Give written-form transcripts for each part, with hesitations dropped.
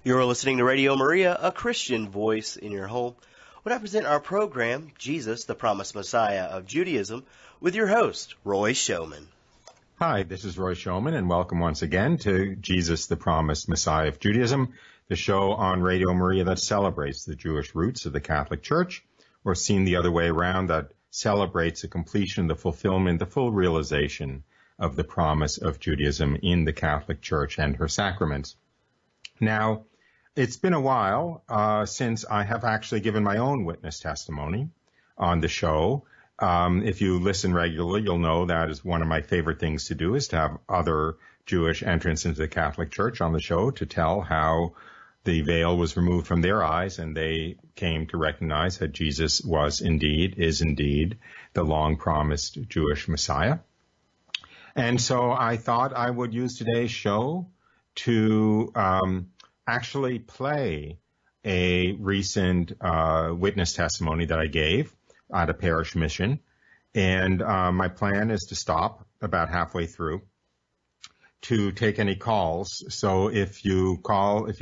You're listening to Radio Maria, a Christian voice in your home. When I present our program, Jesus, the Promised Messiah of Judaism, with your host, Roy Schoeman. Hi, this is Roy Schoeman, and welcome once again to Jesus, the Promised Messiah of Judaism, the show on Radio Maria that celebrates the Jewish roots of the Catholic Church, or seen the other way around, that celebrates the completion, the fulfillment, the full realization of the promise of Judaism in the Catholic Church and her sacraments. Now, it's been a while since I have actually given my own witness testimony on the show. If you listen regularly, you'll know that is one of my favorite things to do, is to have other Jewish entrants into the Catholic Church on the show to tell how the veil was removed from their eyes and they came to recognize that Jesus is indeed the long-promised Jewish Messiah. And so I thought I would use today's show to actually play a recent witness testimony that I gave at a parish mission. And my plan is to stop about halfway through to take any calls. So if you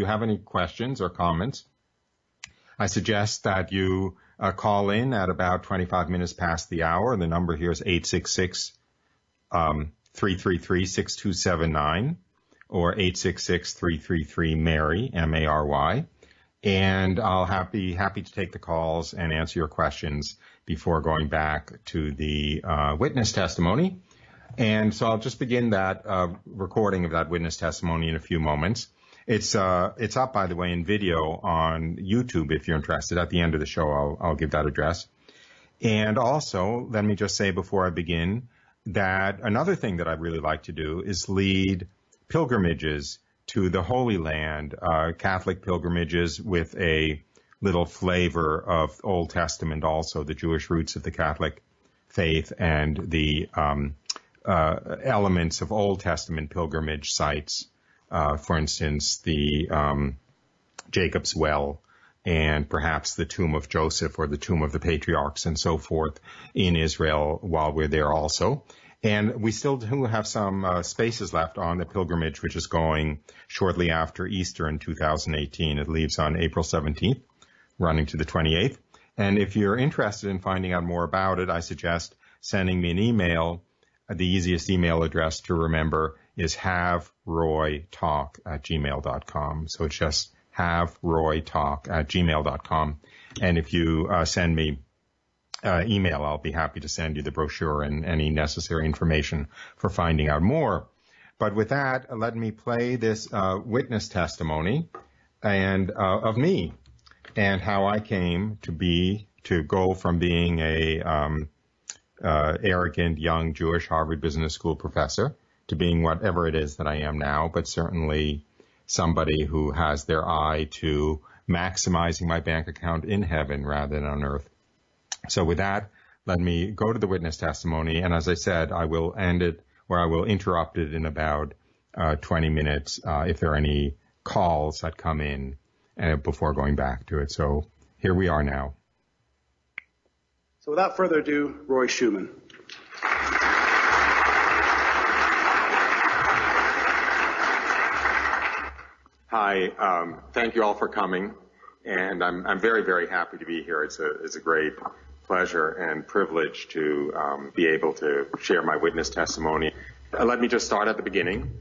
have any questions or comments, I suggest that you call in at about 25 minutes past the hour. The number here is 866-333-6279 or 866-333-MARY, M-A-R-Y. And I'll be happy to take the calls and answer your questions before going back to the witness testimony. And so I'll just begin that recording of that witness testimony in a few moments. It's up, by the way, in video on YouTube if you're interested. At the end of the show, I'll give that address. And also, let me just say before I begin that another thing that I'd really like to do is lead pilgrimages to the Holy Land, Catholic pilgrimages with a little flavor of Old Testament also, the Jewish roots of the Catholic faith and the elements of Old Testament pilgrimage sites, for instance, the Jacob's Well and perhaps the tomb of Joseph or the tomb of the patriarchs and so forth in Israel while we're there also. And we still do have some spaces left on the pilgrimage, which is going shortly after Easter in 2018. It leaves on April 17th, running to the 28th. And if you're interested in finding out more about it, I suggest sending me an email. The easiest email address to remember is haveroytalk@gmail.com. So it's just haveroytalk@gmail.com. And if you send me email, I'll be happy to send you the brochure and any necessary information for finding out more. But with that, let me play this witness testimony and of me and how I came to go from being a arrogant young Jewish Harvard Business School professor to being whatever it is that I am now, but certainly somebody who has their eye to maximizing my bank account in heaven rather than on earth. So with that, let me go to the witness testimony. And as I said, I will end it, or I will interrupt it in about 20 minutes if there are any calls that come in before going back to it. So here we are now. So without further ado, Roy Schoeman. Hi, thank you all for coming. And I'm very, very happy to be here. It's a great pleasure and privilege to be able to share my witness testimony. Let me just start at the beginning.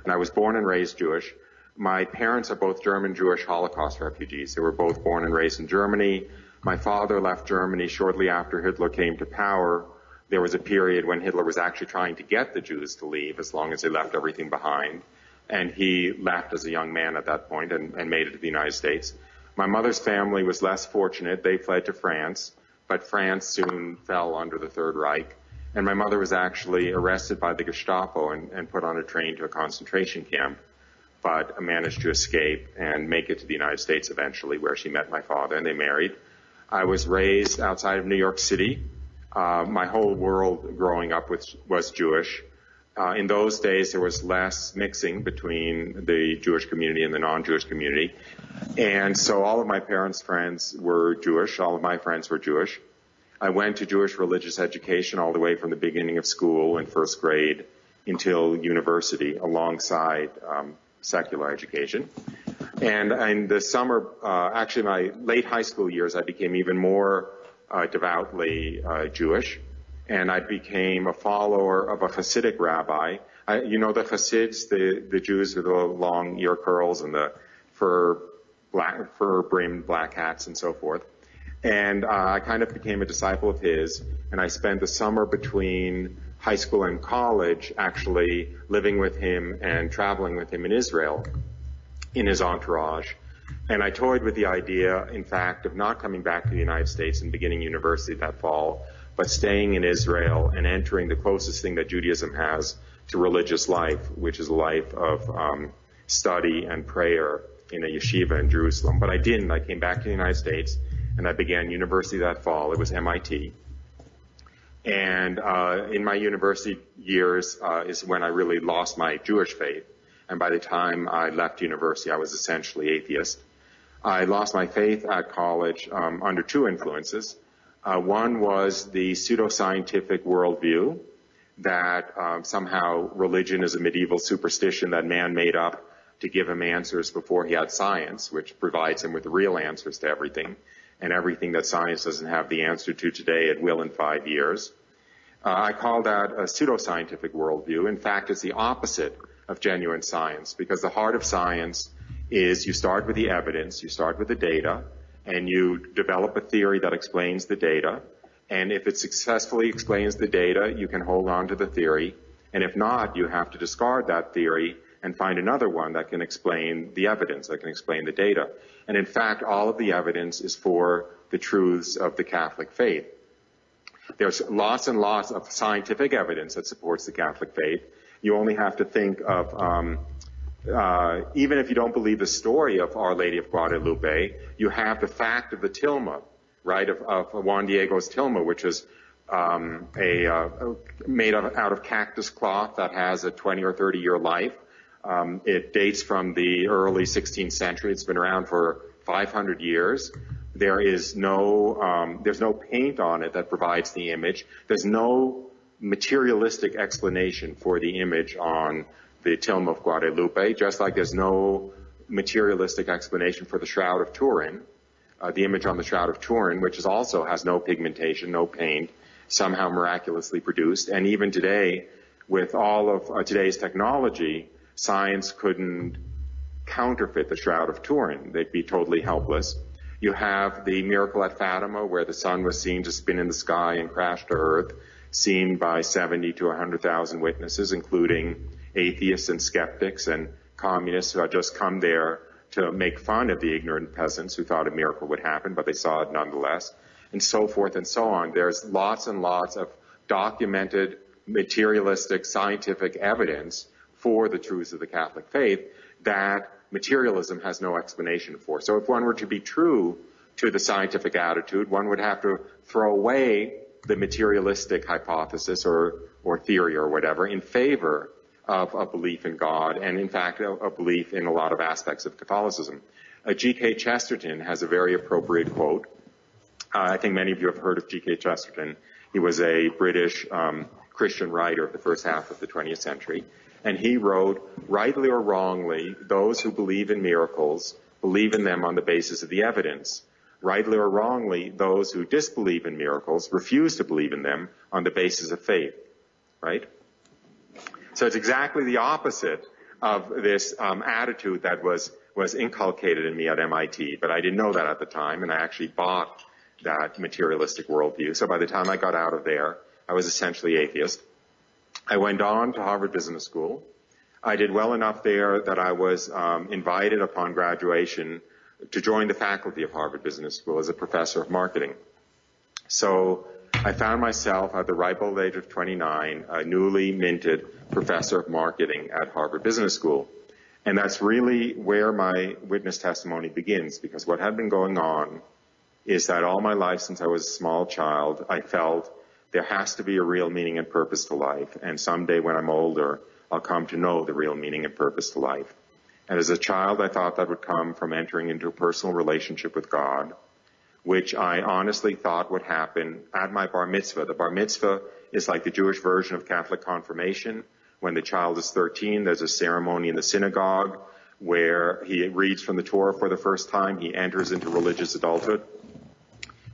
I was born and raised Jewish. My parents are both German Jewish Holocaust refugees. They were both born and raised in Germany. My father left Germany shortly after Hitler came to power. There was a period when Hitler was actually trying to get the Jews to leave as long as they left everything behind. And he left as a young man at that point and made it to the United States. My mother's family was less fortunate. They fled to France, but France soon fell under the Third Reich. And my mother was actually arrested by the Gestapo and put on a train to a concentration camp, but managed to escape and make it to the United States eventually, where she met my father, and they married. I was raised outside of New York City. My whole world growing up was Jewish. In those days, there was less mixing between the Jewish community and the non-Jewish community. And so all of my parents' friends were Jewish. All of my friends were Jewish. I went to Jewish religious education all the way from the beginning of school in first grade until university alongside secular education. And in the summer, actually my late high school years, I became even more devoutly Jewish. And I became a follower of a Hasidic rabbi. You know the Hasids, the Jews with the long ear curls and the fur-brimmed black hats and so forth. And I kind of became a disciple of his, and I spent the summer between high school and college actually living with him and traveling with him in Israel in his entourage. And I toyed with the idea, in fact, of not coming back to the United States and beginning university that fall, but staying in Israel and entering the closest thing that Judaism has to religious life, which is a life of study and prayer in a yeshiva in Jerusalem. But I didn't. I came back to the United States, and I began university that fall. It was MIT. And in my university years is when I really lost my Jewish faith. And by the time I left university, I was essentially atheist. I lost my faith at college under two influences. One was the pseudoscientific worldview that somehow religion is a medieval superstition that man made up to give him answers before he had science, which provides him with the real answers to everything. And everything that science doesn't have the answer to today, it will in 5 years. I call that a pseudoscientific worldview. In fact, it's the opposite of genuine science, because the heart of science is you start with the evidence, you start with the data, and you develop a theory that explains the data. And if it successfully explains the data, you can hold on to the theory. And if not, you have to discard that theory and find another one that can explain the evidence, that can explain the data. And in fact, all of the evidence is for the truths of the Catholic faith. There's lots and lots of scientific evidence that supports the Catholic faith. You only have to think of, even if you don't believe the story of Our Lady of Guadalupe, you have the fact of the tilma, right, of Juan Diego's tilma, which is made out of cactus cloth that has a 20 or 30 year life. It dates from the early 16th century. It's been around for 500 years. There's no paint on it that provides the image. There's no materialistic explanation for the image on the Tilma of Guadalupe, just like there's no materialistic explanation for the Shroud of Turin, the image on the Shroud of Turin, which also has no pigmentation, no paint, somehow miraculously produced. And even today, with all of today's technology, science couldn't counterfeit the Shroud of Turin. They'd be totally helpless. You have the miracle at Fatima, where the sun was seen to spin in the sky and crash to earth, seen by 70 to 100,000 witnesses, including atheists and skeptics and communists who had just come there to make fun of the ignorant peasants who thought a miracle would happen, but they saw it nonetheless, and so forth and so on. There's lots and lots of documented, materialistic, scientific evidence for the truths of the Catholic faith that materialism has no explanation for. So if one were to be true to the scientific attitude, one would have to throw away the materialistic hypothesis or theory or whatever in favor of a belief in God and, in fact, a belief in a lot of aspects of Catholicism. G.K. Chesterton has a very appropriate quote. I think many of you have heard of G.K. Chesterton. He was a British Christian writer of the first half of the 20th century. And he wrote, rightly or wrongly, those who believe in miracles believe in them on the basis of the evidence. Rightly or wrongly, those who disbelieve in miracles refuse to believe in them on the basis of faith. Right? So it's exactly the opposite of this attitude that was inculcated in me at MIT. But I didn't know that at the time, and I actually bought that materialistic worldview. So by the time I got out of there, I was essentially atheist. I went on to Harvard Business School. I did well enough there that I was invited upon graduation to join the faculty of Harvard Business School as a professor of marketing. So I found myself at the ripe old age of 29, a newly minted professor of marketing at Harvard Business School. And that's really where my witness testimony begins, because what had been going on is that all my life since I was a small child, I felt there has to be a real meaning and purpose to life. And someday when I'm older, I'll come to know the real meaning and purpose to life. And as a child, I thought that would come from entering into a personal relationship with God, which I honestly thought would happen at my bar mitzvah. The bar mitzvah is like the Jewish version of Catholic confirmation. When the child is 13, there's a ceremony in the synagogue where he reads from the Torah for the first time. He enters into religious adulthood.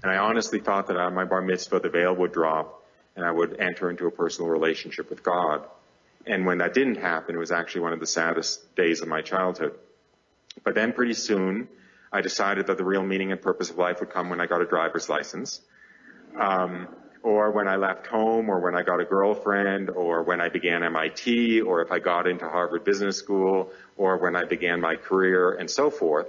And I honestly thought that at my bar mitzvah, the veil would drop and I would enter into a personal relationship with God. And when that didn't happen, it was actually one of the saddest days of my childhood. But then pretty soon, I decided that the real meaning and purpose of life would come when I got a driver's license, or when I left home, or when I got a girlfriend, or when I began MIT, or if I got into Harvard Business School, or when I began my career, and so forth.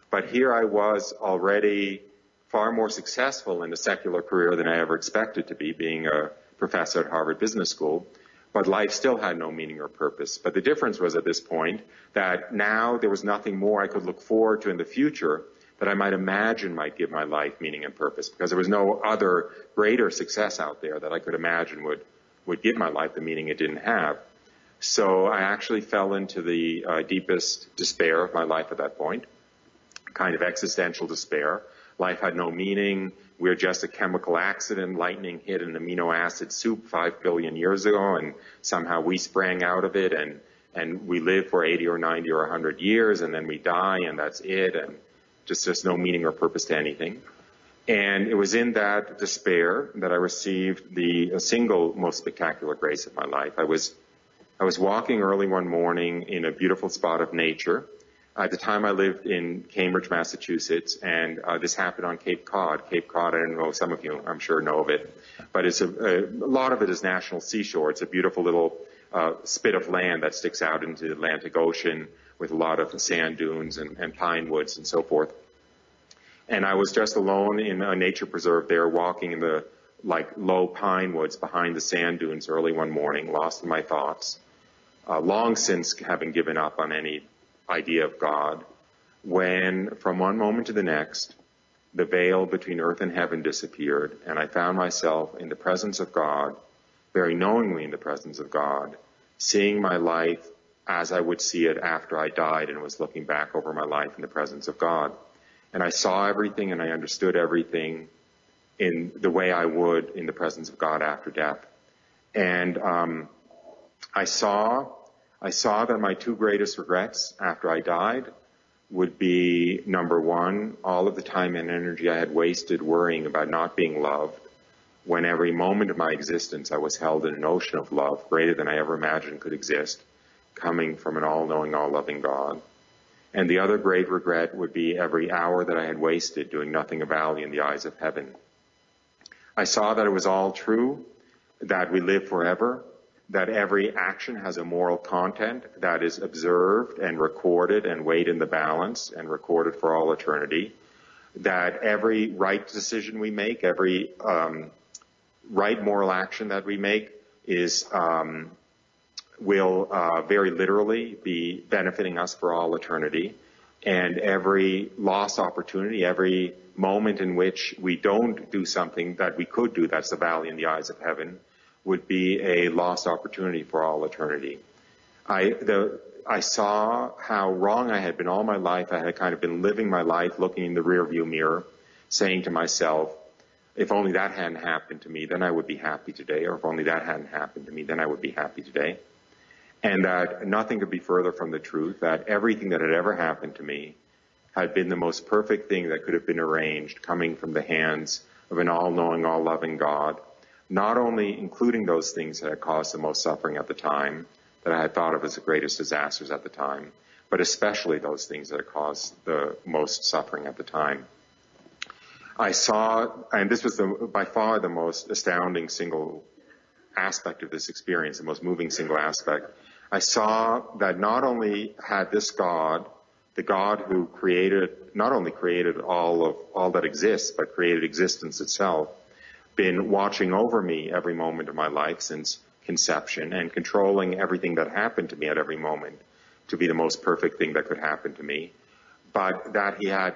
But here I was already far more successful in a secular career than I ever expected to be, being a professor at Harvard Business School. But life still had no meaning or purpose. But the difference was at this point that now there was nothing more I could look forward to in the future that I might imagine might give my life meaning and purpose, because there was no other greater success out there that I could imagine would give my life the meaning it didn't have. So I actually fell into the deepest despair of my life at that point, kind of existential despair. Life had no meaning. We're just a chemical accident. Lightning hit an amino acid soup 5 billion years ago, and somehow we sprang out of it, and we live for 80 or 90 or 100 years, and then we die, and that's it, and just no meaning or purpose to anything. And it was in that despair that I received the single most spectacular grace of my life. I was walking early one morning in a beautiful spot of nature. At the time, I lived in Cambridge, Massachusetts, and this happened on Cape Cod. Cape Cod, I don't know, some of you, I'm sure, know of it, but it's a lot of it is national seashore. It's a beautiful little spit of land that sticks out into the Atlantic Ocean with a lot of sand dunes and pine woods and so forth. And I was just alone in a nature preserve there, walking in the low pine woods behind the sand dunes early one morning, lost in my thoughts, long since having given up on any idea of God, when from one moment to the next, the veil between earth and heaven disappeared, and I found myself in the presence of God, very knowingly in the presence of God, seeing my life as I would see it after I died and was looking back over my life in the presence of God. And I saw everything and I understood everything in the way I would in the presence of God after death. And I saw that my two greatest regrets after I died would be, number one, all of the time and energy I had wasted worrying about not being loved, when every moment of my existence I was held in an ocean of love greater than I ever imagined could exist, coming from an all-knowing, all-loving God. And the other great regret would be every hour that I had wasted doing nothing of value in the eyes of heaven. I saw that it was all true, that we live forever, that every action has a moral content that is observed and recorded and weighed in the balance and recorded for all eternity, that every right decision we make, every right moral action that we make will very literally be benefiting us for all eternity, and every lost opportunity, every moment in which we don't do something that we could do, that's the valley in the eyes of heaven, would be a lost opportunity for all eternity. I saw how wrong I had been all my life. I had kind of been living my life looking in the rearview mirror, saying to myself, if only that hadn't happened to me, then I would be happy today, or if only that hadn't happened to me, then I would be happy today. And that nothing could be further from the truth, that everything that had ever happened to me had been the most perfect thing that could have been arranged, coming from the hands of an all-knowing, all-loving God, not only including those things that had caused the most suffering at the time, that I had thought of as the greatest disasters at the time, but especially those things that had caused the most suffering at the time. I saw, and this was by far the most astounding single aspect of this experience, the most moving single aspect. I saw that not only had this God, the God who not only created all that exists, but created existence itself, been watching over me every moment of my life since conception and controlling everything that happened to me at every moment to be the most perfect thing that could happen to me, but that he had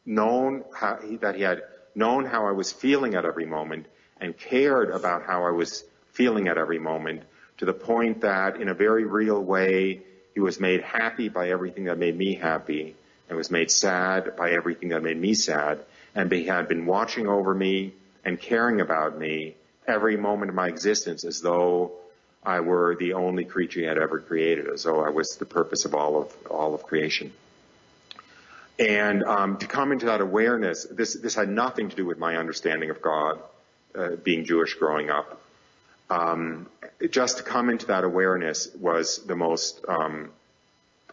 known how I was feeling at every moment and cared about how I was feeling at every moment, to the point that in a very real way he was made happy by everything that made me happy and was made sad by everything that made me sad, and he had been watching over me and caring about me every moment of my existence as though I were the only creature he had ever created, as though I was the purpose of all of creation. And to come into that awareness, this had nothing to do with my understanding of God, being Jewish growing up. Just to come into that awareness was the most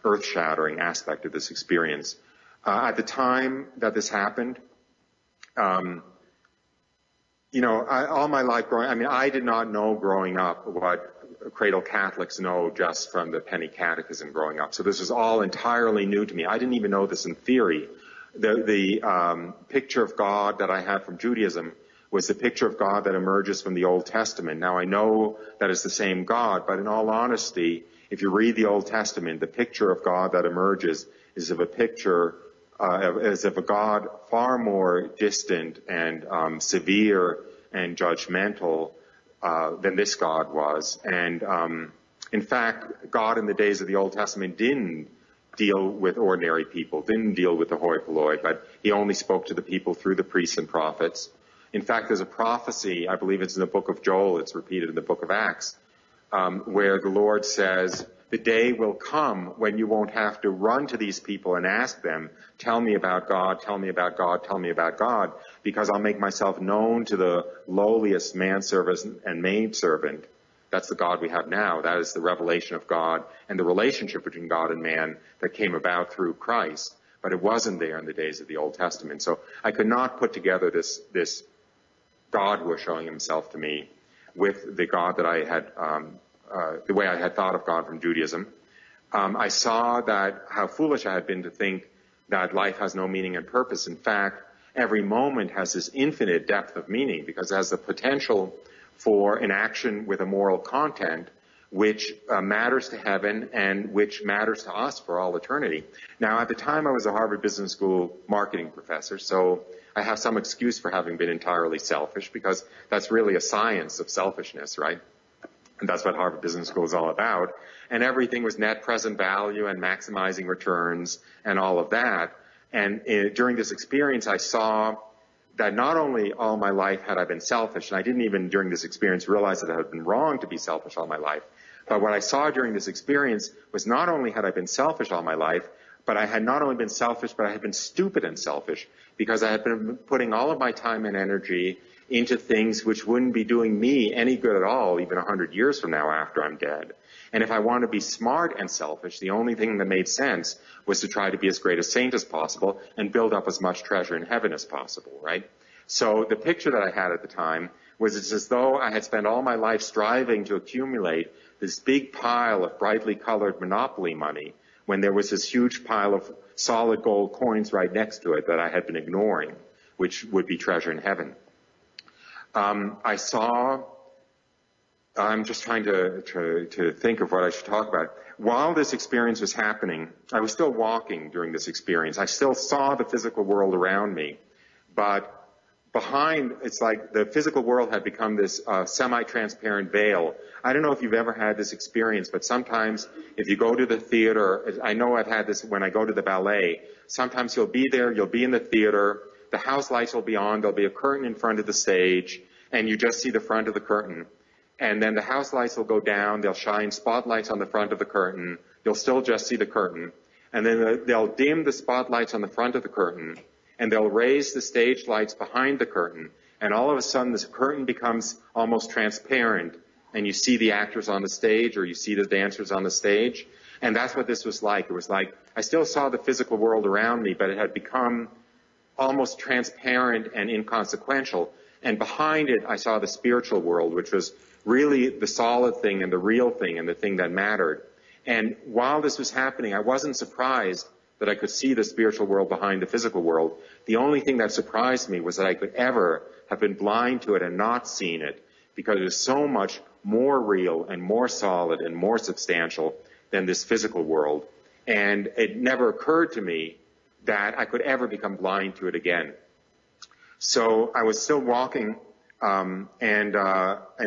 earth-shattering aspect of this experience. At the time that this happened, all my life I did not know growing up what cradle Catholics know just from the Penny Catechism growing up. So this was all entirely new to me. I didn't even know this in theory. The picture of God that I had from Judaism was the picture of God that emerges from the Old Testament. Now I know that it's the same God, but in all honesty, if you read the Old Testament, the picture of God that emerges is of a picture as of a God far more distant and severe and judgmental than this God was. And in fact, God in the days of the Old Testament didn't deal with ordinary people, didn't deal with the hoi polloi, but he only spoke to the people through the priests and prophets. In fact, there's a prophecy, I believe it's in the book of Joel, it's repeated in the book of Acts, where the Lord says, the day will come when you won't have to run to these people and ask them, tell me about God, tell me about God, tell me about God, because I'll make myself known to the lowliest manservant and maidservant. That's the God we have now. That is the revelation of God and the relationship between God and man that came about through Christ. But it wasn't there in the days of the Old Testament. So I could not put together this God who was showing himself to me with the God that I had, the way I had thought of God from Judaism. I saw that how foolish I had been to think that life has no meaning and purpose. In fact, every moment has this infinite depth of meaning because it has the potential for an action with a moral content which matters to heaven and which matters to us for all eternity. Now, at the time, I was a Harvard Business School marketing professor, so I have some excuse for having been entirely selfish because that's really a science of selfishness, right? And that's what Harvard Business School is all about. And everything was net present value and maximizing returns and all of that. And during this experience, I saw that not only all my life had I been selfish, and I didn't even during this experience realize that I had been wrong to be selfish all my life, but what I saw during this experience was not only had I been selfish all my life, but I had not only been selfish, but I had been stupid and selfish because I had been putting all of my time and energy into things which wouldn't be doing me any good at all even 100 years from now after I'm dead. And if I want to be smart and selfish, the only thing that made sense was to try to be as great a saint as possible and build up as much treasure in heaven as possible, right? So the picture that I had at the time was it's as though I had spent all my life striving to accumulate this big pile of brightly colored Monopoly money when there was this huge pile of solid gold coins right next to it that I had been ignoring, which would be treasure in heaven. I'm just trying to think of what I should talk about. While this experience was happening, I was still walking during this experience. I still saw the physical world around me, but behind, it's like the physical world had become this semi-transparent veil. I don't know if you've ever had this experience, but sometimes if you go to the theater, I know I've had this when I go to the ballet, sometimes you'll be there, you'll be in the theater, the house lights will be on, there'll be a curtain in front of the stage, and you just see the front of the curtain. And then the house lights will go down, they'll shine spotlights on the front of the curtain, you'll still just see the curtain, and then they'll dim the spotlights on the front of the curtain, and they'll raise the stage lights behind the curtain, and all of a sudden this curtain becomes almost transparent, and you see the actors on the stage, or you see the dancers on the stage, and that's what this was like. It was like, I still saw the physical world around me, but it had become almost transparent and inconsequential, and behind it I saw the spiritual world, which was really the solid thing and the real thing and the thing that mattered. And while this was happening, I wasn't surprised that I could see the spiritual world behind the physical world. The only thing that surprised me was that I could ever have been blind to it and not seen it, because it is so much more real and more solid and more substantial than this physical world. And it never occurred to me that I could ever become blind to it again. So I was still walking, and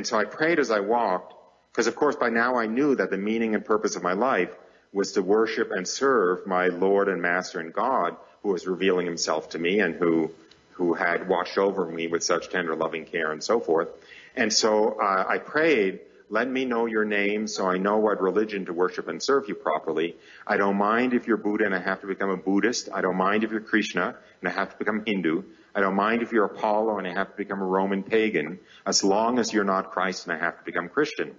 so I prayed as I walked, because of course by now I knew that the meaning and purpose of my life was to worship and serve my Lord and Master and God, who was revealing himself to me and who had watched over me with such tender loving care and so forth. And so I prayed, let me know your name so I know what religion to worship and serve you properly. I don't mind if you're Buddha and I have to become a Buddhist. I don't mind if you're Krishna and I have to become Hindu. I don't mind if you're Apollo and I have to become a Roman pagan, as long as you're not Christ and I have to become Christian.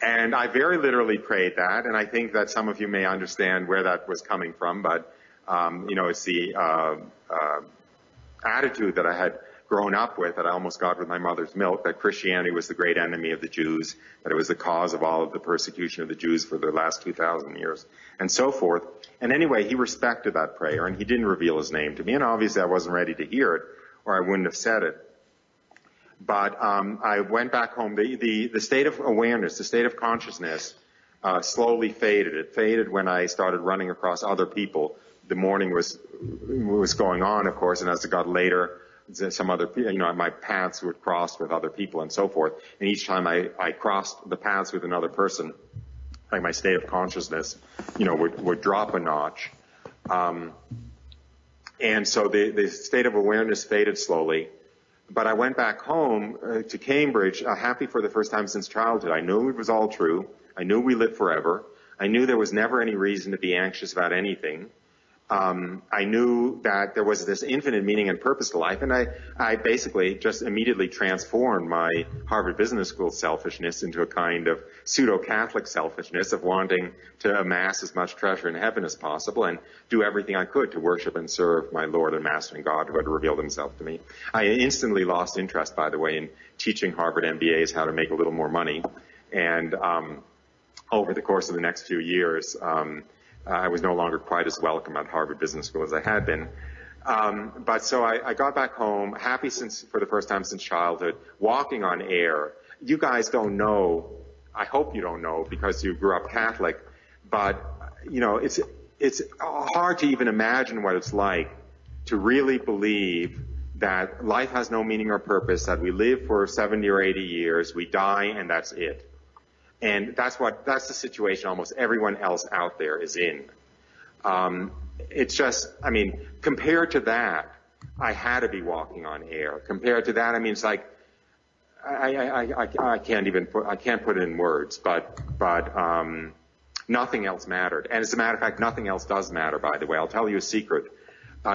And I very literally prayed that, and I think that some of you may understand where that was coming from, but, it's the attitude that I had grown up with, that I almost got with my mother's milk, that Christianity was the great enemy of the Jews, that it was the cause of all of the persecution of the Jews for the last 2,000 years, and so forth. And anyway, he respected that prayer, and he didn't reveal his name to me, and obviously I wasn't ready to hear it, or I wouldn't have said it. But I went back home. The state of awareness, the state of consciousness, slowly faded. It faded when I started running across other people. The morning was going on, of course, and as it got later, some other, my paths would cross with other people and so forth. And each time I crossed the paths with another person, like my state of consciousness, would drop a notch. And so the state of awareness faded slowly. But I went back home to Cambridge, happy for the first time since childhood. I knew it was all true. I knew we lived forever. I knew there was never any reason to be anxious about anything. I knew that there was this infinite meaning and purpose to life, and I basically just immediately transformed my Harvard Business School selfishness into a kind of pseudo-Catholic selfishness of wanting to amass as much treasure in heaven as possible and do everything I could to worship and serve my Lord and Master and God who had revealed himself to me. I instantly lost interest, by the way, in teaching Harvard MBAs how to make a little more money, and over the course of the next few years, I was no longer quite as welcome at Harvard Business School as I had been. But so I got back home, happy for the first time since childhood, walking on air. You guys don't know, I hope you don't know because you grew up Catholic, but, it's hard to even imagine what it's like to really believe that life has no meaning or purpose, that we live for 70 or 80 years, we die, and that's it. And that's the situation almost everyone else out there is in. It's just, compared to that, I had to be walking on air. Compared to that, it's like, I can't put it in words, but nothing else mattered. And as a matter of fact, nothing else does matter, by the way. I'll tell you a secret.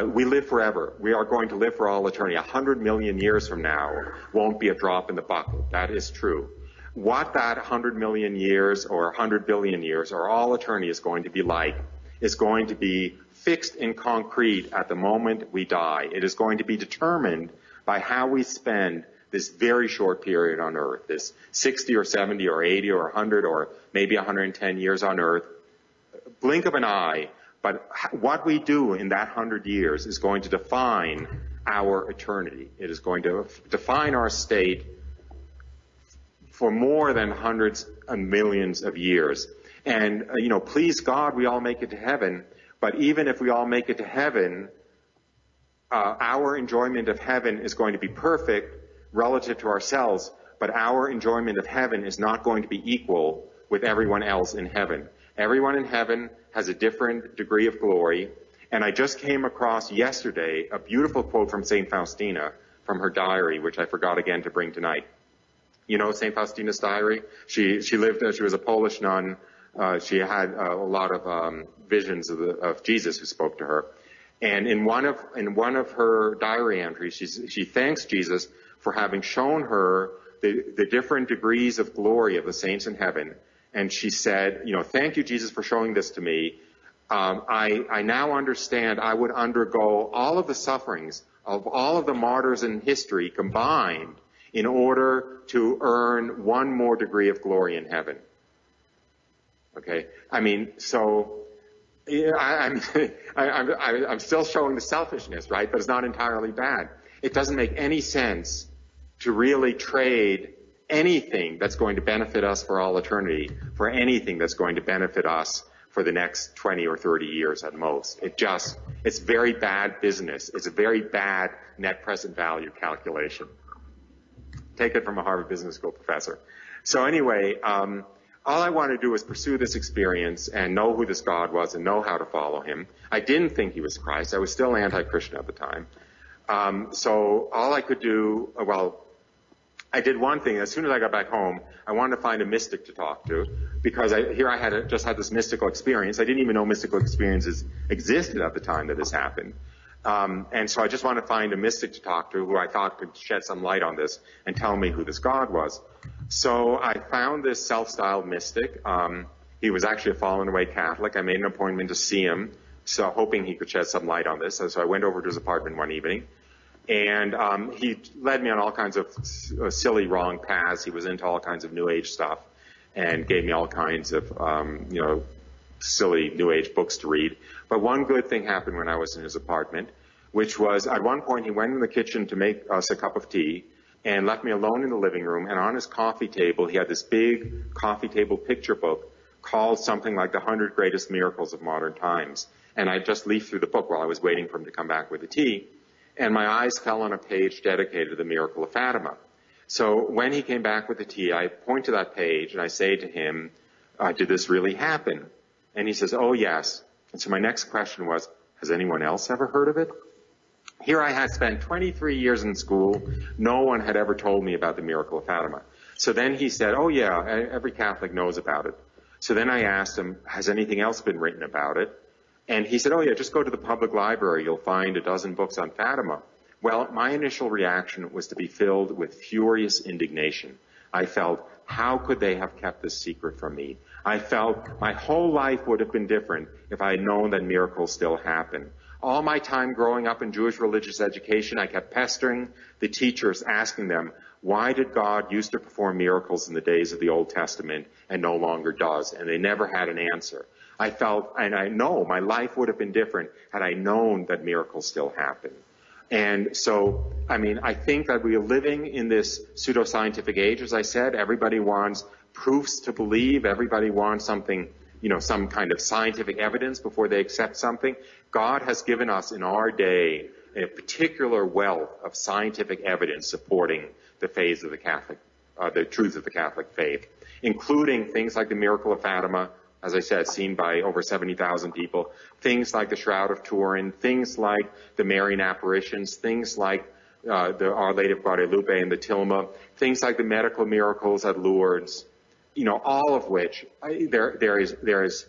We live forever. We are going to live for all eternity. 100 million years from now won't be a drop in the bucket. That is true. What that 100 million years or 100 billion years or all eternity is going to be like is going to be fixed in concrete at the moment we die. It is going to be determined by how we spend this very short period on earth, this 60 or 70 or 80 or 100 or maybe 110 years on earth. Blink of an eye, but what we do in that 100 years is going to define our eternity. It is going to define our state for more than hundreds and millions of years. And, please God, we all make it to heaven. But even if we all make it to heaven, our enjoyment of heaven is going to be perfect relative to ourselves. But our enjoyment of heaven is not going to be equal with everyone else in heaven. Everyone in heaven has a different degree of glory. And I just came across yesterday a beautiful quote from St. Faustina from her diary, which I forgot again to bring tonight. You know St. Faustina's diary? She was a Polish nun. She had a lot of visions of Jesus who spoke to her. And in one of her diary entries, she thanks Jesus for having shown her the different degrees of glory of the saints in heaven. And she said, thank you, Jesus, for showing this to me. I now understand I would undergo all of the sufferings of all of the martyrs in history combined in order to earn one more degree of glory in heaven. Okay? So I'm still showing the selfishness, right? But it's not entirely bad. It doesn't make any sense to really trade anything that's going to benefit us for all eternity for anything that's going to benefit us for the next 20 or 30 years at most. It's very bad business. It's a very bad net present value calculation. Take it from a Harvard Business School professor. So anyway, all I wanted to do was pursue this experience and know who this God was and know how to follow him. I didn't think he was Christ. I was still anti-Christian at the time. So all I could do, I did one thing. As soon as I got back home, I wanted to find a mystic to talk to, because I just had this mystical experience. I didn't even know mystical experiences existed at the time that this happened. And so I just wanted to find a mystic to talk to who I thought could shed some light on this and tell me who this God was. So I found this self-styled mystic. He was actually a fallen away Catholic. I made an appointment to see him, so hoping he could shed some light on this. So I went over to his apartment one evening, and he led me on all kinds of silly, wrong paths. He was into all kinds of New Age stuff and gave me all kinds of, silly New Age books to read. But one good thing happened when I was in his apartment, which was at one point he went in the kitchen to make us a cup of tea and left me alone in the living room. And on his coffee table, he had this big coffee table picture book called something like the 100 Greatest Miracles of Modern Times. And I just leafed through the book while I was waiting for him to come back with the tea. And my eyes fell on a page dedicated to the miracle of Fatima. So when he came back with the tea, I point to that page and I say to him, did this really happen? And he says, oh, yes. And so my next question was, has anyone else ever heard of it? Here I had spent 23 years in school. No one had ever told me about the miracle of Fatima. So then he said, oh, yeah, every Catholic knows about it. So then I asked him, has anything else been written about it? And he said, oh, yeah, just go to the public library. You'll find a dozen books on Fatima. Well, my initial reaction was to be filled with furious indignation. I felt, how could they have kept this secret from me? I felt my whole life would have been different if I had known that miracles still happen. All my time growing up in Jewish religious education, I kept pestering the teachers, asking them, why did God used to perform miracles in the days of the Old Testament and no longer does? And they never had an answer. I felt, and I know my life would have been different had I known that miracles still happen. And so, I think that we are living in this pseudoscientific age, as I said. Everybody wants proofs to believe. Everybody wants something, some kind of scientific evidence before they accept something. God has given us in our day a particular wealth of scientific evidence supporting the faith of the Catholic, the truth of the Catholic faith, including things like the miracle of Fatima, as I said, seen by over 70,000 people, things like the Shroud of Turin, things like the Marian apparitions, things like the Our Lady of Guadalupe and the Tilma, things like the medical miracles at Lourdes, all of which there is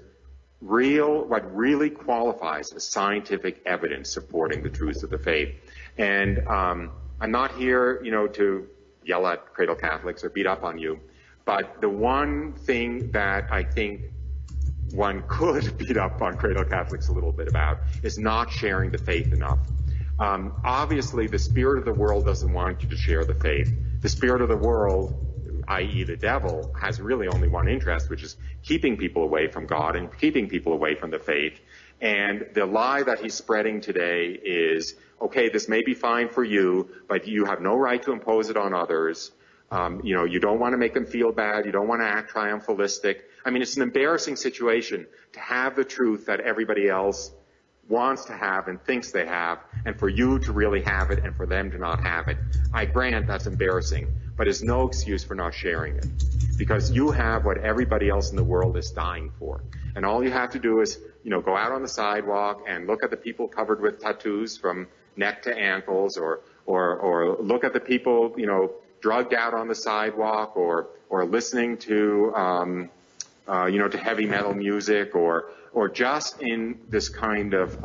real, what really qualifies as scientific evidence supporting the truths of the faith. And I'm not here, to yell at cradle Catholics or beat up on you, but the one thing that I think one could beat up on cradle Catholics a little bit about is not sharing the faith enough. Obviously, the spirit of the world doesn't want you to share the faith. The spirit of the world, i.e. the devil, has really only one interest, which is keeping people away from God and keeping people away from the faith. And the lie that he's spreading today is, okay, this may be fine for you, but you have no right to impose it on others. You don't want to make them feel bad. You don't want to act triumphalistic. It's an embarrassing situation to have the truth that everybody else wants to have and thinks they have, and for you to really have it and for them to not have it. I grant that's embarrassing, but it's no excuse for not sharing it, because you have what everybody else in the world is dying for. And all you have to do is, go out on the sidewalk and look at the people covered with tattoos from neck to ankles, or look at the people, drugged out on the sidewalk, or listening to, to heavy metal music, or just in this kind of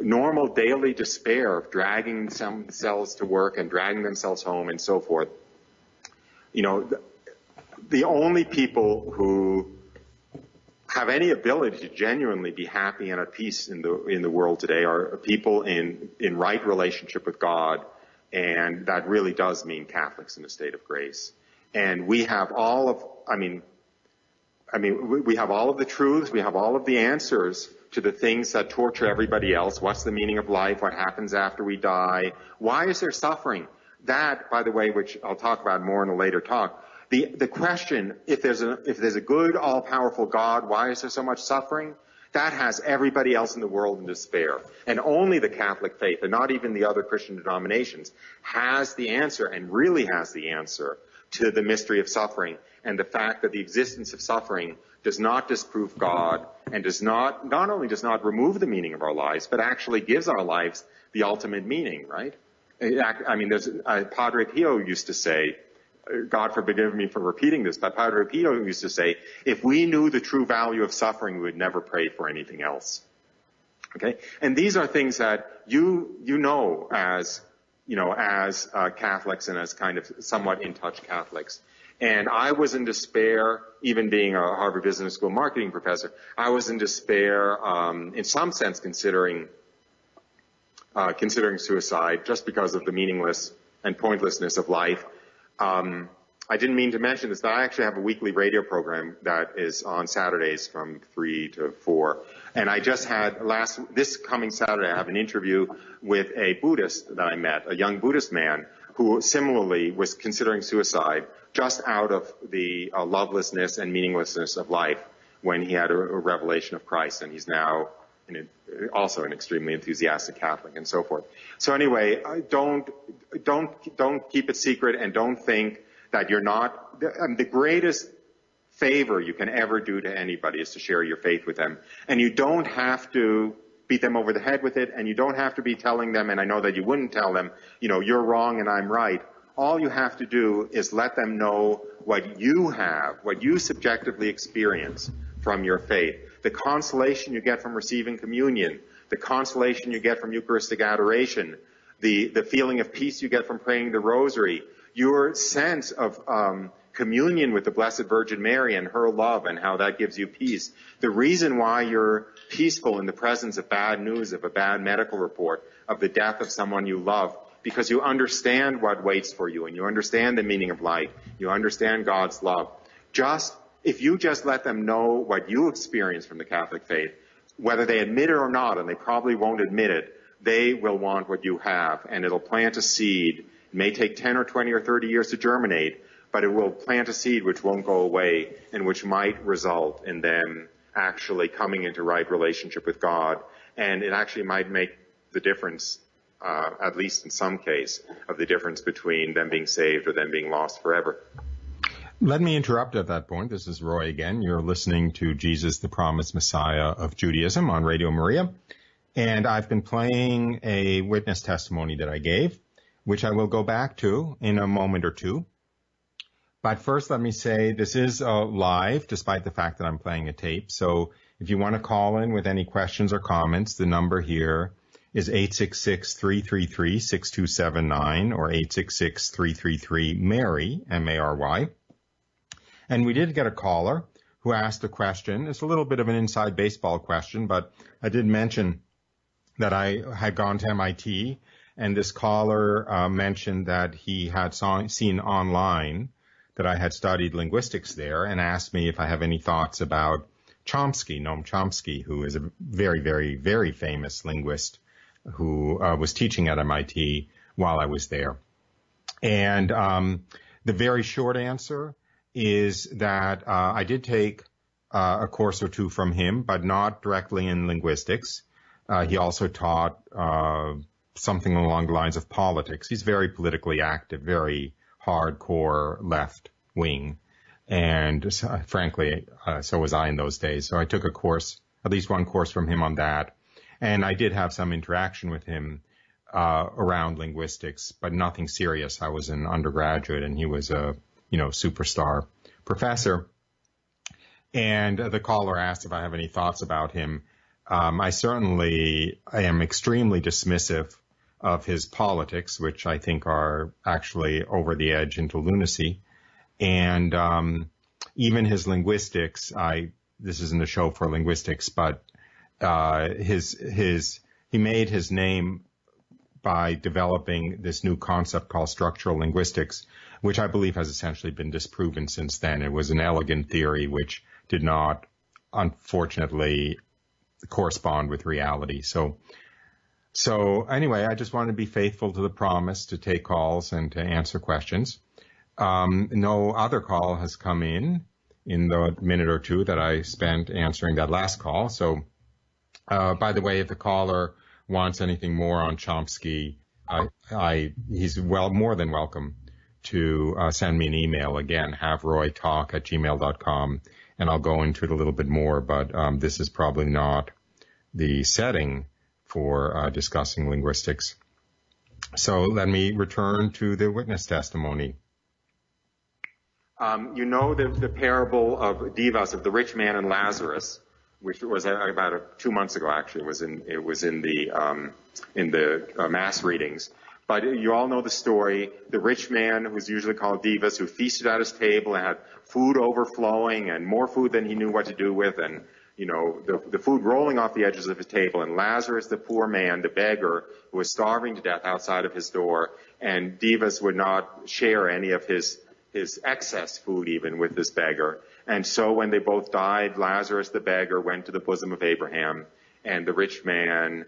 normal daily despair of dragging themselves to work and dragging themselves home and so forth. The only people who have any ability to genuinely be happy and at peace in the world today are people in right relationship with God, and that really does mean Catholics in a state of grace. And we have all of, we have all of the truths, we have all of the answers to the things that torture everybody else. What's the meaning of life? What happens after we die? Why is there suffering? That, by the way, which I'll talk about more in a later talk, the question, if there's a good, all-powerful God, why is there so much suffering? That has everybody else in the world in despair. And only the Catholic faith, and not even the other Christian denominations, has the answer, and really has the answer, to the mystery of suffering, and the fact that the existence of suffering does not disprove God, and not only does not remove the meaning of our lives, but actually gives our lives the ultimate meaning, right? I mean, there's Padre Pio used to say, God forgive me for repeating this, but Padre Pio used to say, if we knew the true value of suffering, we would never pray for anything else. Okay? And these are things that you know as Catholics and as kind of somewhat in touch Catholics. And I was in despair, even being a Harvard Business School marketing professor, I was in despair, in some sense considering suicide just because of the meaningless and pointlessness of life. I didn't mean to mention this, but I actually have a weekly radio program that is on Saturdays from 3 to 4. And I just had this coming Saturday, I have an interview with a Buddhist that I met, a young Buddhist man who similarly was considering suicide just out of the lovelessness and meaninglessness of life when he had a revelation of Christ. And he's now also an extremely enthusiastic Catholic and so forth. So anyway, don't keep it secret, and don't think that you're not. The greatest favor you can ever do to anybody is to share your faith with them. And you don't have to beat them over the head with it, and you don't have to be telling them, and I know that you wouldn't tell them, you're wrong and I'm right. All you have to do is let them know what you have, what you subjectively experience from your faith. The consolation you get from receiving communion, the consolation you get from Eucharistic adoration, the feeling of peace you get from praying the rosary, your sense of communion with the Blessed Virgin Mary and her love and how that gives you peace. The reason why you're peaceful in the presence of bad news, of a bad medical report, of the death of someone you love, because you understand what waits for you and you understand the meaning of life. You understand God's love. If you just let them know what you experience from the Catholic faith, whether they admit it or not, and they probably won't admit it, they will want what you have, and it'll plant a seed. It may take 10 or 20 or 30 years to germinate, but it will plant a seed which won't go away and which might result in them actually coming into right relationship with God. And it actually might make the difference, at least in some case, of the difference between them being saved or them being lost forever. Let me interrupt at that point. This is Roy again. You're listening to Jesus, the Promised Messiah of Judaism on Radio Maria. And I've been playing a witness testimony that I gave, which I will go back to in a moment or two. But first, let me say this is live, despite the fact that I'm playing a tape. So if you want to call in with any questions or comments, the number here is 866-333-6279 or 866-333-MARY, M-A-R-Y. And we did get a caller who asked a question. It's a little bit of an inside baseball question, but I did mention that I had gone to MIT, and this caller mentioned that he had seen online that I had studied linguistics there, and asked me if I have any thoughts about Chomsky, Noam Chomsky, who is a very, very, very famous linguist who was teaching at MIT while I was there. And the very short answer is that I did take a course or two from him, but not directly in linguistics. He also taught something along the lines of politics. He's very politically active, very hardcore left wing. And frankly, so was I in those days. So I took a course, at least one course from him on that. And I did have some interaction with him around linguistics, but nothing serious. I was an undergraduate and he was a, superstar professor. And the caller asked if I have any thoughts about him. I am extremely dismissive of his politics, which I think are actually over the edge into lunacy. And even his linguistics, this isn't a show for linguistics, but he made his name by developing this new concept called structural linguistics, which I believe has essentially been disproven since then. It was an elegant theory which did not, unfortunately, correspond with reality. So anyway, I just wanted to be faithful to the promise to take calls and to answer questions. No other call has come in the minute or two that I spent answering that last call. So, by the way, if the caller wants anything more on Chomsky, he's more than welcome to send me an email. Again, haveroytalk@gmail.com, and I'll go into it a little bit more, but this is probably not the setting for discussing linguistics. So let me return to the witness testimony. You know the parable of Divas, of the rich man and Lazarus, which was about 2 months ago. Actually, it was in the mass readings. But you all know the story. The rich man, who's usually called Divas, who feasted at his table and had food overflowing and more food than he knew what to do with, and the food rolling off the edges of his table. And Lazarus, the poor man, the beggar, who was starving to death outside of his door, and Divas would not share any of his excess food even with this beggar. And so when they both died, Lazarus, the beggar, went to the bosom of Abraham, and the rich man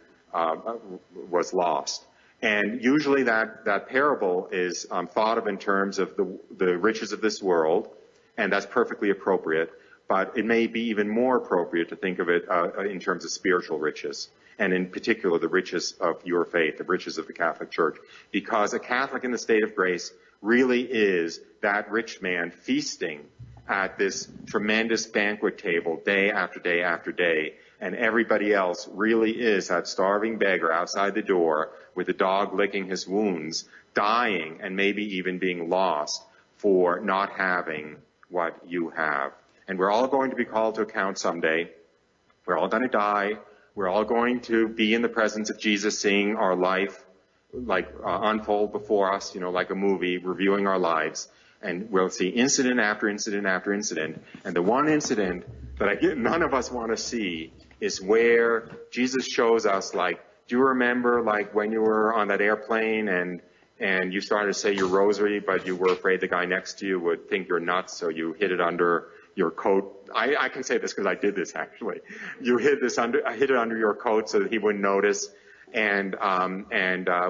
was lost. And usually that parable is thought of in terms of the riches of this world, and that's perfectly appropriate. But it may be even more appropriate to think of it in terms of spiritual riches, and in particular the riches of your faith, the riches of the Catholic Church. Because a Catholic in the state of grace really is that rich man feasting at this tremendous banquet table day after day after day, and everybody else really is that starving beggar outside the door with the dog licking his wounds, dying and maybe even being lost for not having what you have. And we're all going to be called to account someday. We're all going to die. We're all going to be in the presence of Jesus, seeing our life unfold before us, like a movie, reviewing our lives. And we'll see incident after incident after incident. And the one incident that none of us want to see is where Jesus shows us, do you remember, when you were on that airplane and you started to say your rosary, but you were afraid the guy next to you would think you're nuts, so you hid it under your coat. I can say this because I did this actually. You hid it under your coat so that he wouldn't notice.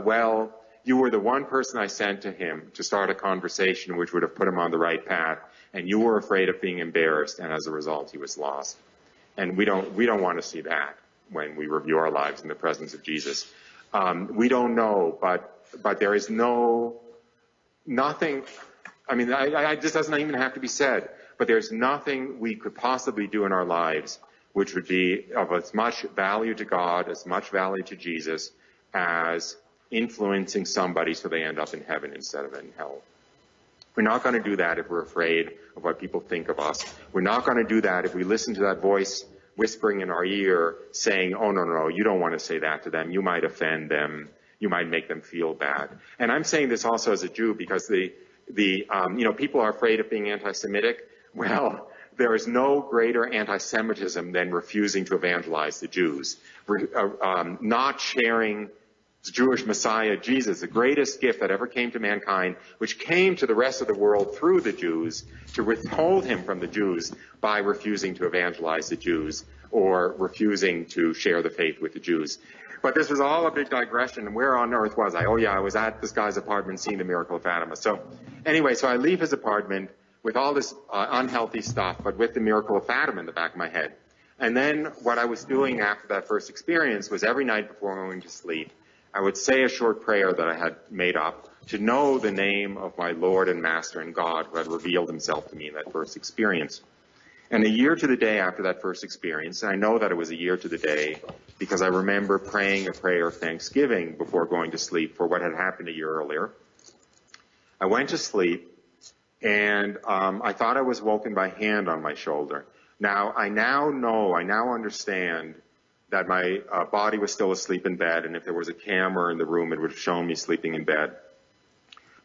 Well, you were the one person I sent to him to start a conversation which would have put him on the right path, and you were afraid of being embarrassed, and as a result, he was lost. And we don't want to see that when we review our lives in the presence of Jesus. We don't know, but there is nothing. I mean, this doesn't even have to be said. But there's nothing we could possibly do in our lives which would be of as much value to God, as much value to Jesus, as influencing somebody so they end up in heaven instead of in hell. We're not going to do that if we're afraid of what people think of us. We're not going to do that if we listen to that voice whispering in our ear saying, oh, no, you don't want to say that to them. You might offend them. You might make them feel bad. And I'm saying this also as a Jew because people are afraid of being anti-Semitic. Well, there is no greater anti-Semitism than refusing to evangelize the Jews. Not sharing the Jewish Messiah, Jesus, the greatest gift that ever came to mankind, which came to the rest of the world through the Jews, to withhold him from the Jews by refusing to evangelize the Jews or refusing to share the faith with the Jews. But this was all a big digression. And where on earth was I? Oh, yeah, I was at this guy's apartment seeing the miracle of Fatima. So anyway, I leave his apartment with all this unhealthy stuff, but with the miracle of Fatima in the back of my head. And then what I was doing after that first experience was every night before going to sleep, I would say a short prayer that I had made up to know the name of my Lord and Master and God who had revealed himself to me in that first experience. And a year to the day after that first experience, and I know that it was a year to the day because I remember praying a prayer of thanksgiving before going to sleep for what had happened a year earlier. I went to sleep, and I thought I was woken by a hand on my shoulder. Now, I now understand that my body was still asleep in bed, and if there was a camera in the room, it would have shown me sleeping in bed.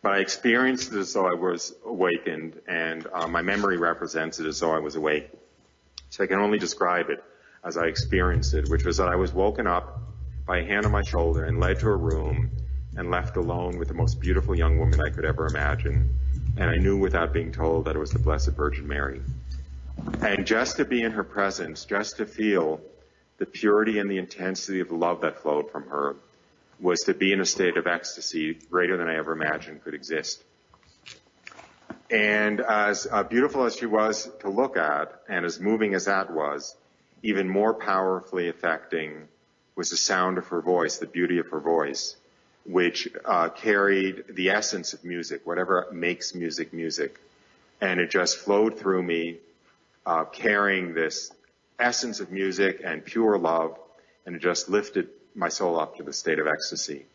But I experienced it as though I was awakened, and my memory represents it as though I was awake. So I can only describe it as I experienced it, which was that I was woken up by a hand on my shoulder and led to a room and left alone with the most beautiful young woman I could ever imagine. And I knew without being told that it was the Blessed Virgin Mary. And just to be in her presence, just to feel the purity and the intensity of the love that flowed from her, was to be in a state of ecstasy greater than I ever imagined could exist. And as beautiful as she was to look at, and as moving as that was, even more powerfully affecting was the sound of her voice, the beauty of her voice, which carried the essence of music, whatever makes music, music. And it just flowed through me, carrying this essence of music and pure love, and it just lifted my soul up to the state of ecstasy.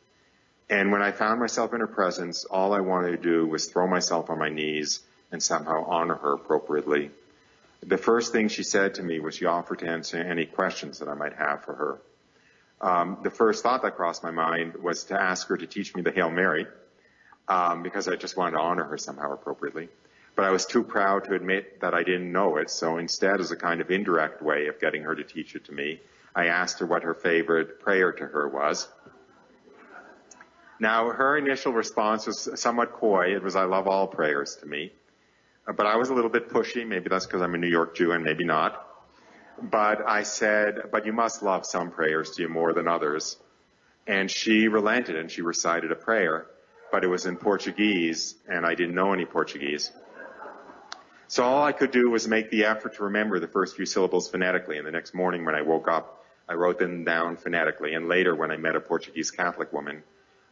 And when I found myself in her presence, all I wanted to do was throw myself on my knees and somehow honor her appropriately. The first thing she said to me was she offered to answer any questions that I might have for her. The first thought that crossed my mind was to ask her to teach me the Hail Mary, because I just wanted to honor her somehow appropriately. But I was too proud to admit that I didn't know it, so instead, as a kind of indirect way of getting her to teach it to me, I asked her what her favorite prayer to her was. Now, her initial response was somewhat coy. It was, "I love all prayers" to me. But I was a little bit pushy. Maybe that's because I'm a New York Jew and maybe not. But I said, "But you must love some prayers to you more than others." And she relented and she recited a prayer, but it was in Portuguese and I didn't know any Portuguese. So all I could do was make the effort to remember the first few syllables phonetically. And the next morning when I woke up, I wrote them down phonetically. And later when I met a Portuguese Catholic woman,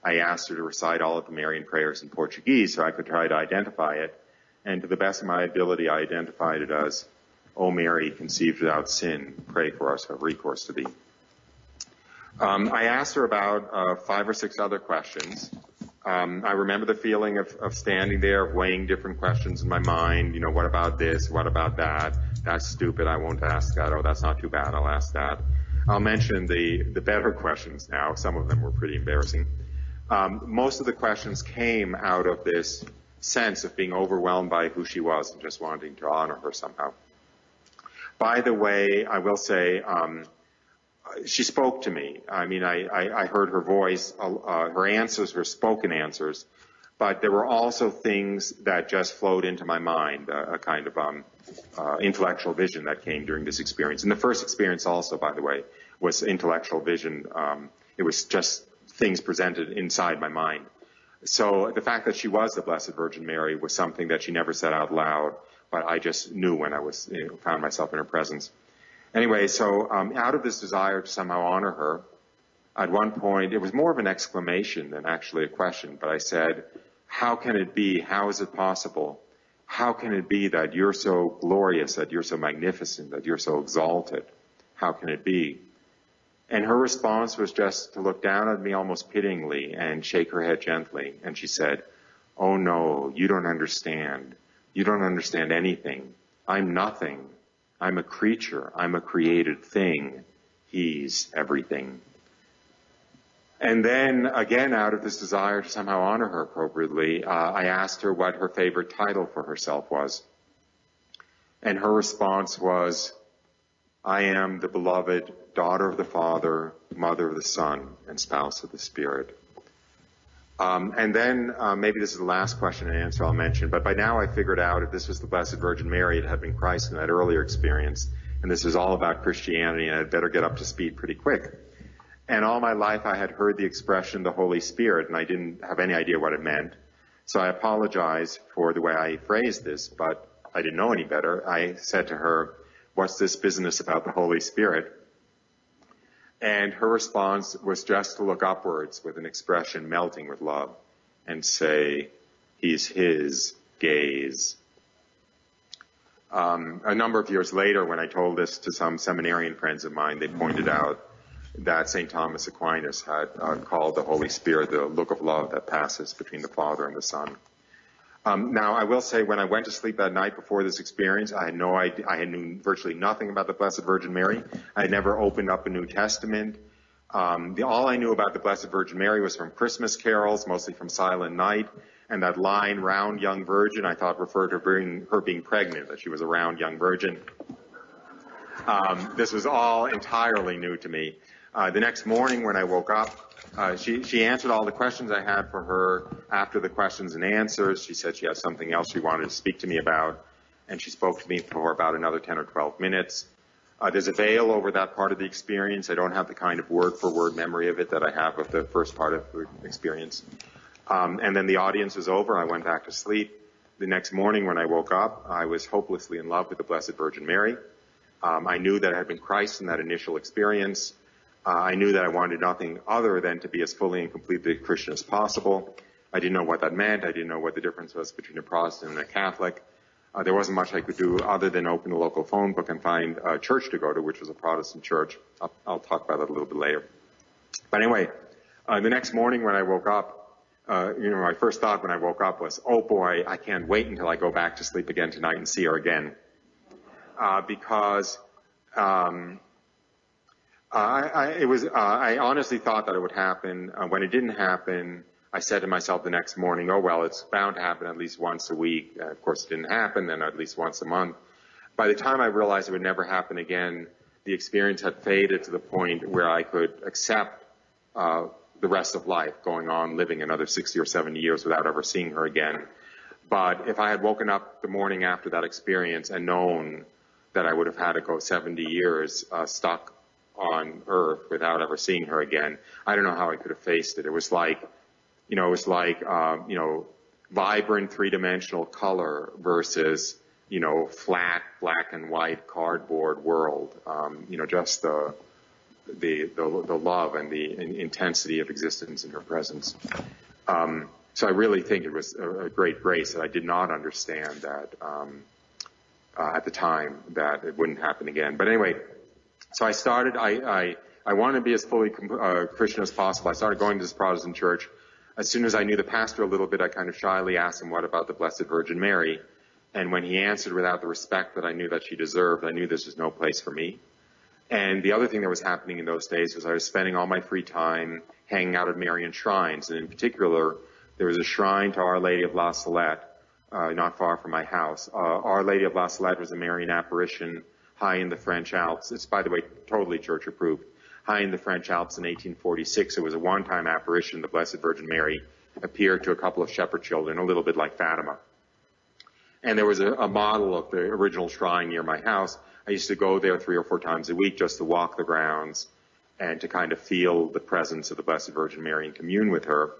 I asked her to recite all of the Marian prayers in Portuguese so I could try to identify it. And to the best of my ability, I identified it as, "O Mary, conceived without sin, pray for us who have recourse to thee." I asked her about 5 or 6 other questions. I remember the feeling of standing there, weighing different questions in my mind. What about this? What about that? That's stupid. I won't ask that. Oh, that's not too bad. I'll ask that. I'll mention the better questions now. Some of them were pretty embarrassing. Most of the questions came out of this sense of being overwhelmed by who she was and just wanting to honor her somehow. By the way, I will say, she spoke to me. I mean, I heard her voice, her answers, her spoken answers, but there were also things that just flowed into my mind, a kind of intellectual vision that came during this experience. And the first experience also, by the way, was intellectual vision. It was just things presented inside my mind. So the fact that she was the Blessed Virgin Mary was something that she never said out loud, but I just knew when I was found myself in her presence. Anyway, so out of this desire to somehow honor her, at one point, it was more of an exclamation than actually a question, but I said, "How can it be? How is it possible? How can it be that you're so glorious, that you're so magnificent, that you're so exalted? How can it be?" And her response was just to look down at me almost pityingly and shake her head gently. And she said, "Oh no, you don't understand. You don't understand anything. I'm nothing. I'm a creature. I'm a created thing. He's everything." And then again, out of this desire to somehow honor her appropriately, I asked her what her favorite title for herself was. And her response was, "I am the beloved daughter of the Father, mother of the Son, and spouse of the Spirit." And then maybe this is the last question and answer I'll mention, but by now I figured out if this was the Blessed Virgin Mary, it had been Christ in that earlier experience, and this was all about Christianity, and I'd better get up to speed pretty quick. And all my life I had heard the expression, the Holy Spirit, and I didn't have any idea what it meant. So I apologize for the way I phrased this, but I didn't know any better. I said to her, "What's this business about the Holy Spirit?" And her response was just to look upwards with an expression melting with love and say, "He's his, gaze." A number of years later, when I told this to some seminarian friends of mine, they pointed out that St. Thomas Aquinas had called the Holy Spirit the look of love that passes between the Father and the Son. Now, I will say, when I went to sleep that night before this experience, I had no idea. I knew virtually nothing about the Blessed Virgin Mary. I had never opened up a New Testament. All I knew about the Blessed Virgin Mary was from Christmas carols, mostly from Silent Night, and that line, "round young virgin," I thought referred to her being pregnant, that she was a round young virgin. This was all entirely new to me. The next morning when I woke up, she answered all the questions I had for her. After the questions and answers, she said she had something else she wanted to speak to me about, and she spoke to me for about another 10 or 12 minutes. There's a veil over that part of the experience. I don't have the kind of word-for-word memory of it that I have of the first part of the experience. And then the audience was over. I went back to sleep. The next morning when I woke up, I was hopelessly in love with the Blessed Virgin Mary. I knew that I had been Christ in that initial experience. I knew that I wanted nothing other than to be as fully and completely Christian as possible. I didn't know what that meant. I didn't know what the difference was between a Protestant and a Catholic. There wasn't much I could do other than open a local phone book and find a church to go to, which was a Protestant church. I'll talk about that a little bit later. But anyway, The next morning when I woke up, my first thought when I woke up was, oh boy, I can't wait until I go back to sleep again tonight and see her again. Because I honestly thought that it would happen. When it didn't happen, I said to myself the next morning, oh well, it's bound to happen at least once a week. Of course, it didn't happen, then at least once a month. By the time I realized it would never happen again, the experience had faded to the point where I could accept the rest of life, going on living another 60 or 70 years without ever seeing her again. But if I had woken up the morning after that experience and known that I would have had to go 70 years stuck on Earth without ever seeing her again, I don't know how I could have faced it. It was like, vibrant three-dimensional color versus, flat black and white cardboard world. Just the love and the intensity of existence in her presence. So I really think it was a great grace that I did not understand that at the time that it wouldn't happen again. But anyway, so I started. I wanted to be as fully Christian as possible. I started going to this Protestant church. As soon as I knew the pastor a little bit, I kind of shyly asked him, "What about the Blessed Virgin Mary?" And when he answered without the respect that I knew that she deserved, I knew this was no place for me. And the other thing that was happening in those days was I was spending all my free time hanging out at Marian shrines. And in particular, there was a shrine to Our Lady of La Salette, not far from my house. Our Lady of La Salette was a Marian apparition high in the French Alps. It's, by the way, totally church approved. High in the French Alps in 1846. It was a one-time apparition. The Blessed Virgin Mary appeared to a couple of shepherd children, a little bit like Fatima. And there was a model of the original shrine near my house. I used to go there 3 or 4 times a week just to walk the grounds and to kind of feel the presence of the Blessed Virgin Mary and commune with her.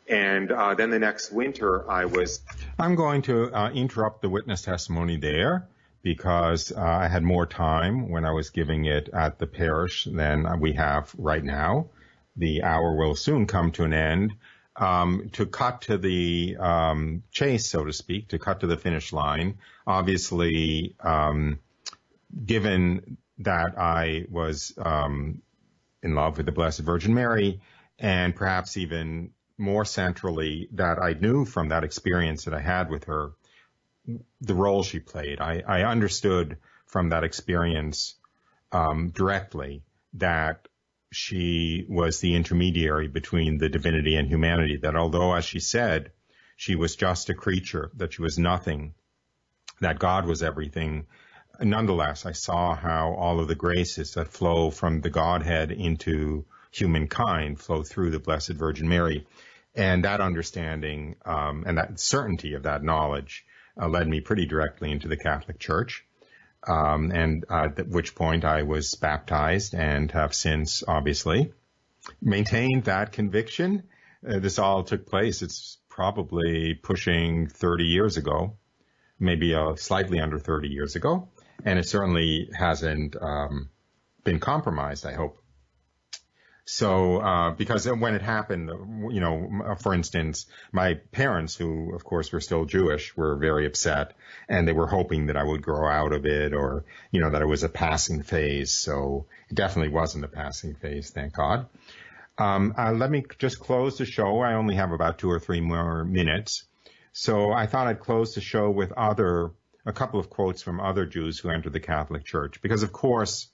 And then the next winter I'm going to interrupt the witness testimony there because I had more time when I was giving it at the parish than we have right now. The hour will soon come to an end. To cut to the chase, so to speak, to cut to the finish line, obviously, given that I was in love with the Blessed Virgin Mary, and perhaps even more centrally, that I knew from that experience that I had with her, the role she played. I understood from that experience directly that she was the intermediary between the divinity and humanity, that although, as she said, she was just a creature, that she was nothing, that God was everything, nonetheless, I saw how all of the graces that flow from the Godhead into humankind flow through the Blessed Virgin Mary. And that understanding and that certainty of that knowledge led me pretty directly into the Catholic Church. At which point I was baptized and have since, obviously, maintained that conviction. This all took place, it's probably pushing 30 years ago, maybe slightly under 30 years ago, and it certainly hasn't been compromised, I hope. So, because when it happened, for instance, my parents, who of course were still Jewish, were very upset, and they were hoping that I would grow out of it, or, that it was a passing phase. So it definitely wasn't a passing phase, thank God. Let me just close the show. I only have about 2 or 3 more minutes. So I thought I'd close the show with a couple of quotes from other Jews who entered the Catholic Church, because of course,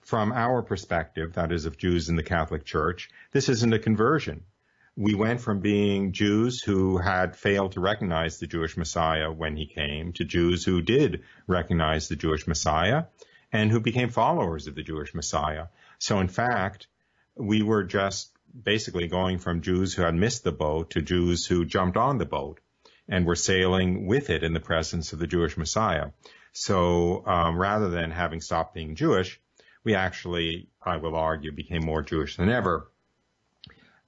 from our perspective, that is of Jews in the Catholic Church, this isn't a conversion. We went from being Jews who had failed to recognize the Jewish Messiah when he came to Jews who did recognize the Jewish Messiah and who became followers of the Jewish Messiah. So in fact, we were just basically going from Jews who had missed the boat to Jews who jumped on the boat and were sailing with it in the presence of the Jewish Messiah. So rather than having stopped being Jewish, we actually, I will argue, became more Jewish than ever.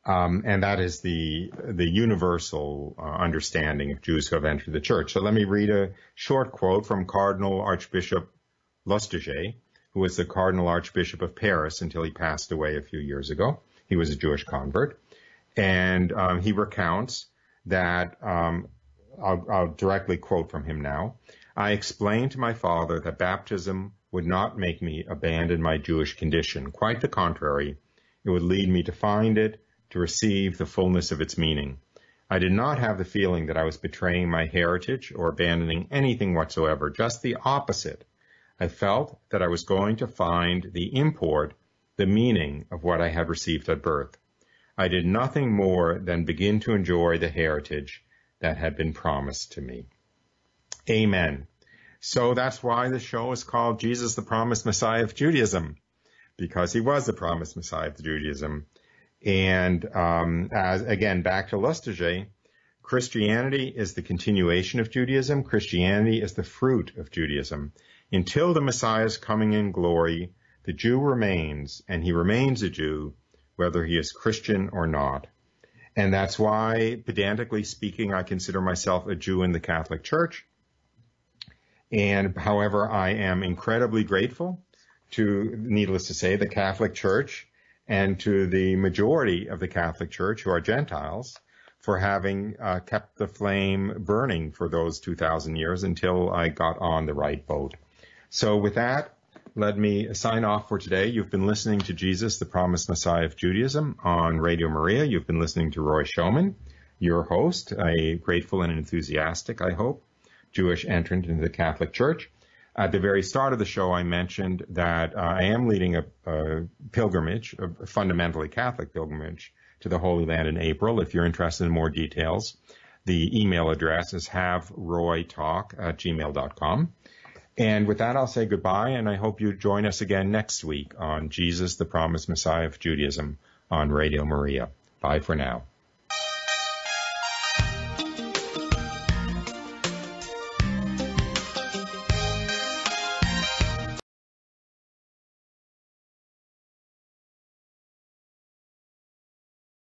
And that is the universal understanding of Jews who have entered the church. So let me read a short quote from Cardinal Archbishop Lustiger, who was the Cardinal Archbishop of Paris until he passed away a few years ago. He was a Jewish convert. And he recounts that, I'll directly quote from him now, "I explained to my father that baptism would not make me abandon my Jewish condition. Quite the contrary. It would lead me to find it, to receive the fullness of its meaning. I did not have the feeling that I was betraying my heritage or abandoning anything whatsoever, just the opposite. I felt that I was going to find the import, the meaning of what I had received at birth. I did nothing more than begin to enjoy the heritage that had been promised to me. Amen. So that's why the show is called Jesus, the Promised Messiah of Judaism, because he was the promised Messiah of Judaism. And again, back to Lustiger, Christianity is the continuation of Judaism. Christianity is the fruit of Judaism. Until the Messiah's coming in glory, the Jew remains, and he remains a Jew, whether he is Christian or not. And that's why, pedantically speaking, I consider myself a Jew in the Catholic Church. And however, I am incredibly grateful to, needless to say, the Catholic Church and to the majority of the Catholic Church, who are Gentiles, for having kept the flame burning for those 2,000 years until I got on the right boat. So with that, let me sign off for today. You've been listening to Jesus, the Promised Messiah of Judaism on Radio Maria. You've been listening to Roy Schoeman, your host, a grateful and enthusiastic, I hope, Jewish entrant into the Catholic Church. At the very start of the show, I mentioned that I am leading a pilgrimage, a fundamentally Catholic pilgrimage, to the Holy Land in April. If you're interested in more details, the email address is haveroytalk@gmail.com. And with that, I'll say goodbye, and I hope you join us again next week on Jesus, the Promised Messiah of Judaism on Radio Maria. Bye for now.